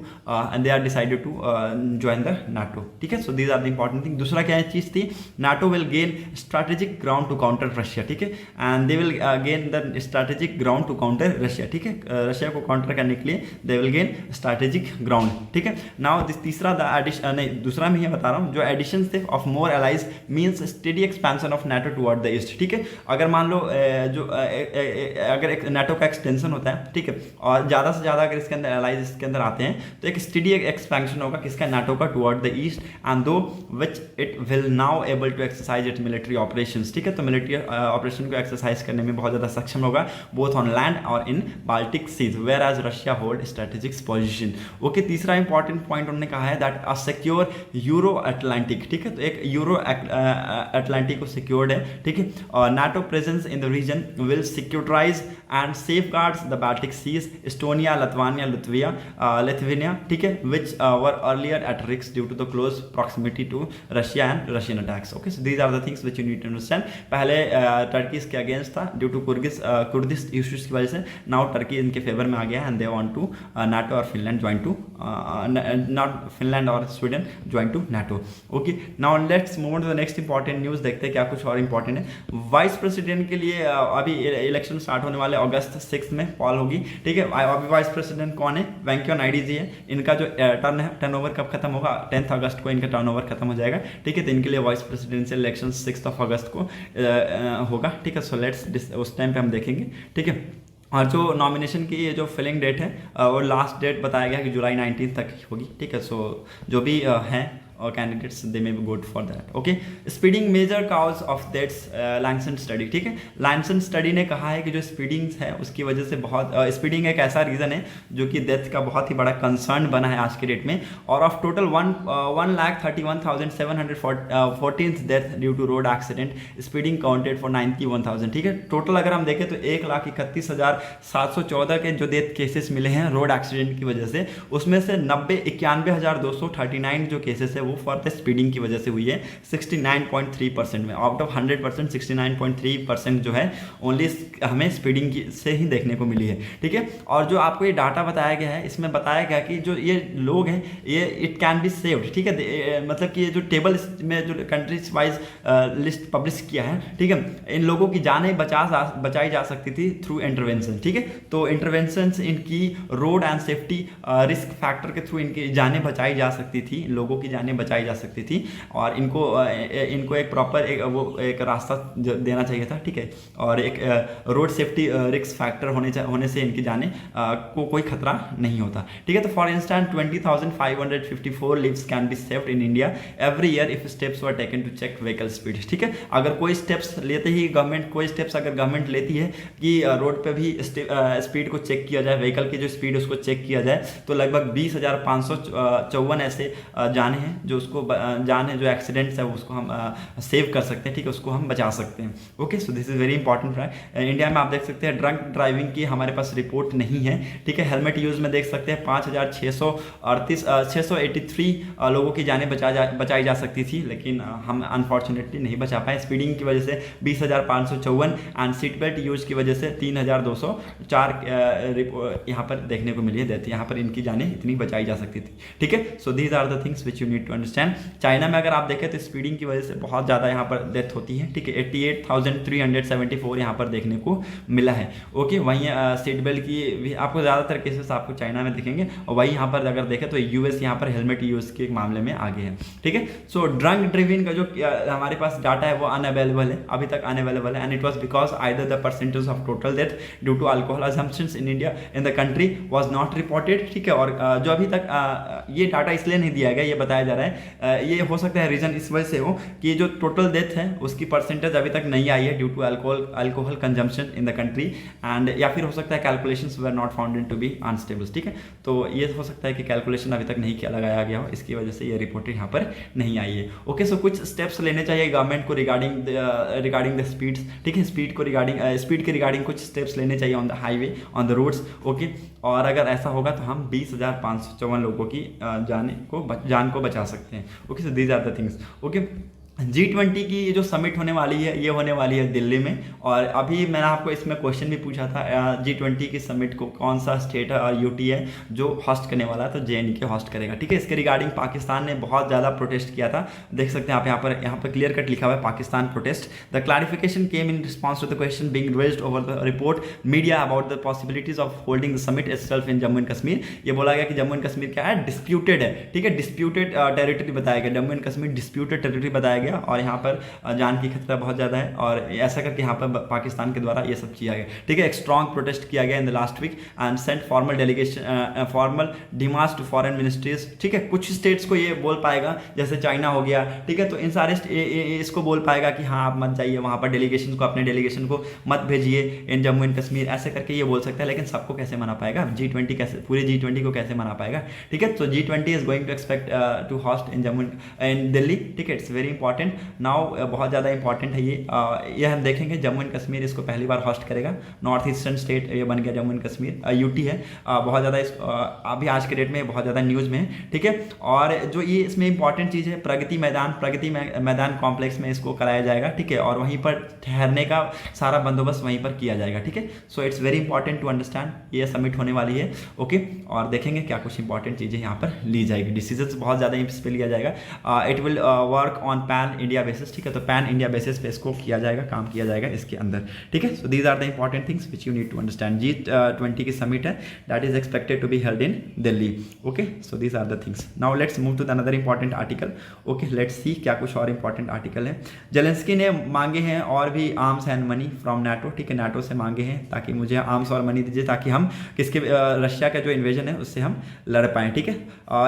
join the NATO. ठीक है, so these are the important thing. दूसरा क्या चीज़ थी, NATO will gain strategic ground to counter Russia. ठीक है, and they will gain the strategic ground to counter Russia. ठीक है, रशिया को काउंटर करने के लिए they will gain strategic ground. ठीक है, नाउ तीसरा द एडिशन, नहीं दूसरा मैं ये बता रहा हूँ, जो addition of more allies means steady expansion of NATO toward the east. ठीक है, अगर मान लो अगर एक NATO का एक्सटेंशन होता है, ठीक है, और ज़्यादा से ज़्यादा अगर इसके अंदर एलाइज इसके अंदर आते हैं तो एक स्टेडी एक्सपेंशन होगा किसका, NATO का toward the east, and though which it will now able to exercise it military operations. ठीक है, तो मिलिट्री ऑपरेशन को एक्सरसाइज करने में बहुत ज़्यादा सक्षम होगा, बोथ ऑन लैंड और in Baltic seas, where as Russia hold strategic position. Okay, तीसरा इंपॉर्टेंट पॉइंट उन्होंने कहा है that a secure Euro Atlantic. ठीक है, तो एक यूरो अटलांटिक को सिक्योर्ड है. ठीक है, और NATO presence in the region will securitise and safeguards the Baltic seas, Estonia, Lithuania, Lithuania. ठीक है, which were earlier at risk due to the close proximity to Russia and Russian attacks. Okay, so these are the things which you need to understand. पहले टर्की इसके अगेंस्ट था ड्यू टू कुर्दिश इश्यूज की वजह से, नाउ टर्की इनके फेवर में आ गया and they want to NATO और Finland join to not Finland और Sweden join to NATO. Okay, now let's move on to the next important news. देखते हैं क्या कुछ और इंपॉर्टेंट है. वाइस प्रेसिडेंट के लिए अभी इलेक्शन स्टार्ट होने वाले अगस्त 6 में पॉल होगी. ठीक है, अभी वाइस प्रेसिडेंट कौन है, वेंकैया नायडू जी है. इनका जो टर्न ओवर कब खत्म होगा, 10 अगस्त को इनका टर्न ओवर खत्म हो जाएगा. ठीक है, तो इनके लिए वाइस प्रेसिडेंशियल इलेक्शन 6 अगस्त को होगा. ठीक है, सो लेट्स उस टाइम पे हम देखेंगे. ठीक है, और जो नॉमिनेशन की ये जो फिलिंग डेट है वो लास्ट डेट बताया गया कि जुलाई 19 तक होगी. ठीक है, सो जो भी हैं और candidates they may be good for that. Okay, speeding major cause of that's Lancet study. ठीक है, लैंसन स्टडी ने कहा है कि जो स्पीडिंग है उसकी वजह से बहुत स्पीडिंग एक ऐसा रीज़न है जो कि डेथ का बहुत ही बड़ा कंसर्न बना है आज के डेट में. और of total 1,31,714 death due to road accident, speeding counted for 91,000. ठीक है, टोटल अगर हम देखें तो 1,31,714 के जो डेथ केसेस मिले हैं रोड एक्सीडेंट की वजह से, उसमें से 91,239 जो केसेस है वो फॉर द स्पीडिंग की वजह से हुई है. 69.3% में आउट ऑफ 100% 69.3% जो है ओनली हमें स्पीडिंग से ही देखने को मिली है. ठीक है, और जो आपको ये डाटा बताया गया है इसमें बताया गया कि जो ये लोग हैं ये इट कैन बी सेव्ड. ठीक है, मतलब कि ये जो टेबल में जो कंट्रीज वाइज लिस्ट पब्लिश किया है, ठीक है, इन लोगों की जानें बचाई जा सकती थी थ्रू इंटरवेंशन. ठीक है, तो इंटरवेंशन इनकी road and safety risk factor के थ्रू इनकी जानें बचाई जा सकती थी, लोगों की जानें बचाई जा सकती थी, और इनको एक प्रॉपर एक रास्ता देना चाहिए था. ठीक है, और एक रोड सेफ्टी रिस्क फैक्टर होने से इनकी जाने को कोई खतरा नहीं होता. ठीक है, तो for instance 20,554 lives can be saved in India every year if steps were taken to check vehicle speed. ठीक है, अगर कोई स्टेप्स लेते ही गवर्नमेंट लेती है कि रोड पे भी स्पीड को चेक किया जाए, व्हीकल की जो स्पीड उसको चेक किया जाए, तो लगभग 20,554 ऐसे जाने हैं जो उसको जो एक्सीडेंट्स है उसको हम सेव कर सकते हैं. ठीक है, उसको हम बचा सकते हैं. Okay, so this is very important. India में आप देख सकते हैं ड्रंक ड्राइविंग की हमारे पास रिपोर्ट नहीं है. ठीक है, हेलमेट यूज में देख सकते हैं 5,683 लोगों की जानें बचाई जा सकती थी, लेकिन हम अनफॉर्चुनेटली नहीं बचा पाए. स्पीडिंग की वजह से 20,554 एंड सीट बेल्ट यूज की वजह से 3,204 यहाँ पर देखने को मिली है डेथ. यहाँ पर इनकी जानें इतनी बचाई जा सकती थी. ठीक है, so these are the things which you need to understand. China में अगर आप देखें तो स्पीडिंग की वजह से बहुत ज़्यादा यहाँ पर डेथ होती है. ठीक है, 88,374 यहाँ पर देखने को मिला है. ओके, वहीं सीट बेल्ट की भी आपको ज़्यादातर केसेस आपको चाइना में दिखेंगे, और वहीं यहाँ पर अगर देखें तो यूएस यहाँ पर हेलमेट यूज़ के मामले में आगे है. ठीक है, सो ड्रंक ड्राइविंग का जो हमारे पास डाटा है वो अनअवेलेबल है, अभी तक अनअवेलेबल है, and it was because either the percentage of total death due to alcohol assumptions in India in the country was not reported. ठीक है, और जो अभी तक ये डाटा इसलिए नहीं दिया गया, ये बताया जा रहा रहा है। ये हो सकता है रीज़न इस वजह से हो कि जो टोटल डेथ है उसकी परसेंटेज अभी तक नहीं आई है due to alcohol consumption in the country, and या फिर हो सकता है calculations were not founded to be unstable, ठीक है। तो ये हो सकता है कि कैलकुलेशन अभी तक नहीं किया लगाया गया हो, इसकी वजह से ये रिपोर्ट यहाँ पर नहीं आई है। ओके, सो कुछ स्टेप्स लेने चाहिए गवर्नमेंट को रिगार्डिंग द स्पीड्स, ठीक है, स्पीड के रिगार्डिंग कुछ स्टेप्स लेने चाहिए on the highway, on the roads. Okay, और अगर ऐसा होगा तो हम 20,554 लोगों की जान को बचा सकते हैं। Okay, so these are the things. Okay, G20 की ये जो समिट होने वाली है ये होने वाली है दिल्ली में, और अभी मैंने आपको इसमें क्वेश्चन भी पूछा था G20 की समिट को कौन सा स्टेट और यूटी है जो होस्ट करने वाला है, तो JNK होस्ट करेगा, ठीक है। इसके रिगार्डिंग पाकिस्तान ने बहुत ज़्यादा प्रोटेस्ट किया था, देख सकते हैं आप यहाँ पर क्लियर कट लिखा हुआ है Pakistan protest. The clarification came in response to the question being raised over the report media about the possibilities of holding the summit itself in Jammu and Kashmir. ये बोला गया कि जम्मू एंड कश्मीर क्या है, डिस्प्यूटेड है, ठीक है, डिस्प्यूटेड टेरिटरी बताया गया, Jammu and Kashmir disputed territory बताया गया, और यहाँ पर जान की खतरा बहुत ज़्यादा है, और ऐसा करके यहाँ पर पाकिस्तान के द्वारा ये सब किया गया, ठीक है। एक स्ट्रॉन्ग प्रोटेस्ट किया गया in the last week and sent formal delegation formal demands to foreign ministries, ठीक है। कुछ स्टेट्स को ये बोल पाएगा, जैसे चाइना हो गया, ठीक है, तो इन सारे इसको बोल पाएगा कि हाँ आप मत जाइए वहाँ पर, डेलीगेशन को अपने डेलीगेशन को मत भेजिए इन जम्मू एंड कश्मीर, ऐसे करके ये बोल सकता है। लेकिन सबको कैसे मना पाएगा, G20 कैसे, पूरे G20 को कैसे मना पाएगा, ठीक है। तो G20 is going to expect to host in Jammu in Delhi, ठीक है, इट्स वेरी इंपॉर्टेंट नाउ, बहुत ज़्यादा इंपॉर्टेंट है ये हम देखेंगे। जम्मू एंड कश्मीर इसको पहली बार होस्ट करेगा, नॉर्थ ईस्टर्न स्टेट ये बन गया जम्मू एंड कश्मीर, यूटी है, बहुत ज़्यादा अभी आज के डेट में बहुत ज़्यादा न्यूज़ में है, ठीक है। और जो ये इसमें इंपॉर्टेंट चीज़ है, प्रगति मैदान कॉम्प्लेक्स में इसको कराया जाएगा, ठीक है, और वहीं पर ठहरने का सारा बंदोबस्त वहीं पर किया जाएगा, ठीक है। So it's very important to understand, ये समिट होने वाली है। ओके, और देखेंगे क्या कुछ इंपॉर्टेंट चीज़ें यहाँ पर ली जाएगी, डिसीजन बहुत ज़्यादा इस पर लिया जाएगा। It will work on pan India basis, ठीक है, तो पैन इंडिया बेसिस पे इसको किया जाएगा, काम किया जाएगा इसके अंदर, ठीक है। So these are the important things which you need to understand. G20 की समिट है that is expected to be held in Delhi. Okay, so these are the things. Now let's move to the another important article. Okay, let's see क्या कुछ और इंपॉर्टेंट आर्टिकल है। जेलेंस्की ने मांगे हैं और भी arms and money from NATO, ठीक है, नाटो से मांगे हैं ताकि मुझे आर्म्स और मनी दीजिए ताकि हम किसके रशिया का जो इन्वेजन है उससे हम लड़ पाएँ, ठीक है।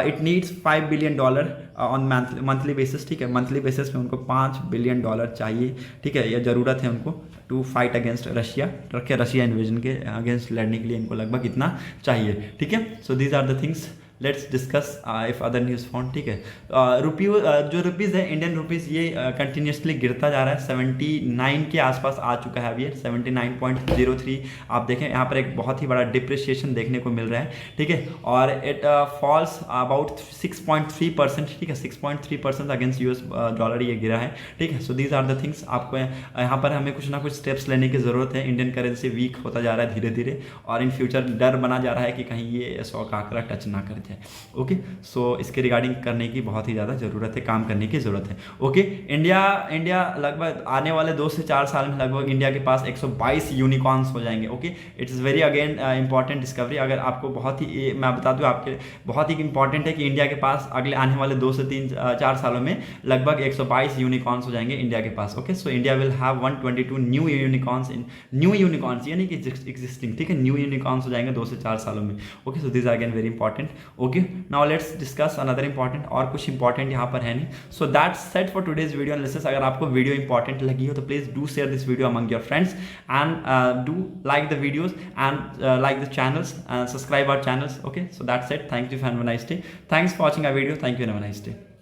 It needs $5 billion on monthly basis, ठीक है, मंथली बेसिस पे उनको $5 बिलियन चाहिए, ठीक है, यह ज़रूरत है उनको to fight against Russia, Russia invasion के अगेंस्ट लड़ने के लिए इनको लगभग इतना चाहिए, ठीक है। So these are the things, let's discuss if other news found, ठीक है। जो रुपीज़ है, इंडियन रुपीज़ ये कंटिन्यूसली गिरता जा रहा है, 79 के आसपास आ चुका है अभी, 79.03 आप देखें, यहाँ पर एक बहुत ही बड़ा डिप्रिसिएशन देखने को मिल रहा है, ठीक है, और इट फॉल्स अबाउट 6.3%, ठीक है, 6.3% अगेंस्ट US डॉलर ये गिरा है, ठीक है। So these are the things, आपको यहाँ पर हमें कुछ ना कुछ स्टेप्स लेने की ज़रूरत है। इंडियन करेंसी वीक होता जा रहा है धीरे धीरे, और इन फ्यूचर डर बना जा रहा है कि कहीं ये 100 का आंकड़ा टच ना कर जाए। ओके, सो इसके रिगार्डिंग करने की बहुत ही ज़्यादा ज़रूरत है, काम करने की ज़रूरत है। ओके, इंडिया लगभग आने वाले 2 से 4 साल में लगभग इंडिया के पास 122 यूनिकॉर्न्स हो जाएंगे। Okay, it's very again important discovery. अगर आपको बहुत ही, मैं बता दूं आपके बहुत ही इंपॉर्टेंट है कि इंडिया के पास अगले आने वाले 2 से 4 सालों में लगभग 122 यूनिकॉर्न्स हो जाएंगे इंडिया के पास। Okay, so India will have 122 new unicorns यानी कि एग्जिस्टिंग, ठीक है, न्यू यूनिकॉर्न्स हो जाएंगे 2 से 4 सालों में। Okay, so this are again very important. Okay, now let's discuss another important, और कुछ इंपॉर्टेंट यहाँ पर है नहीं। So that's set for today's video analysis. अगर आपको वीडियो इंपॉर्टेंट लगी हो तो please do share this video among your friends and do like the videos and like the channels and subscribe our channels. Okay, so that's it, thank you, have a nice day, thanks for watching our video, thank you, have a nice day.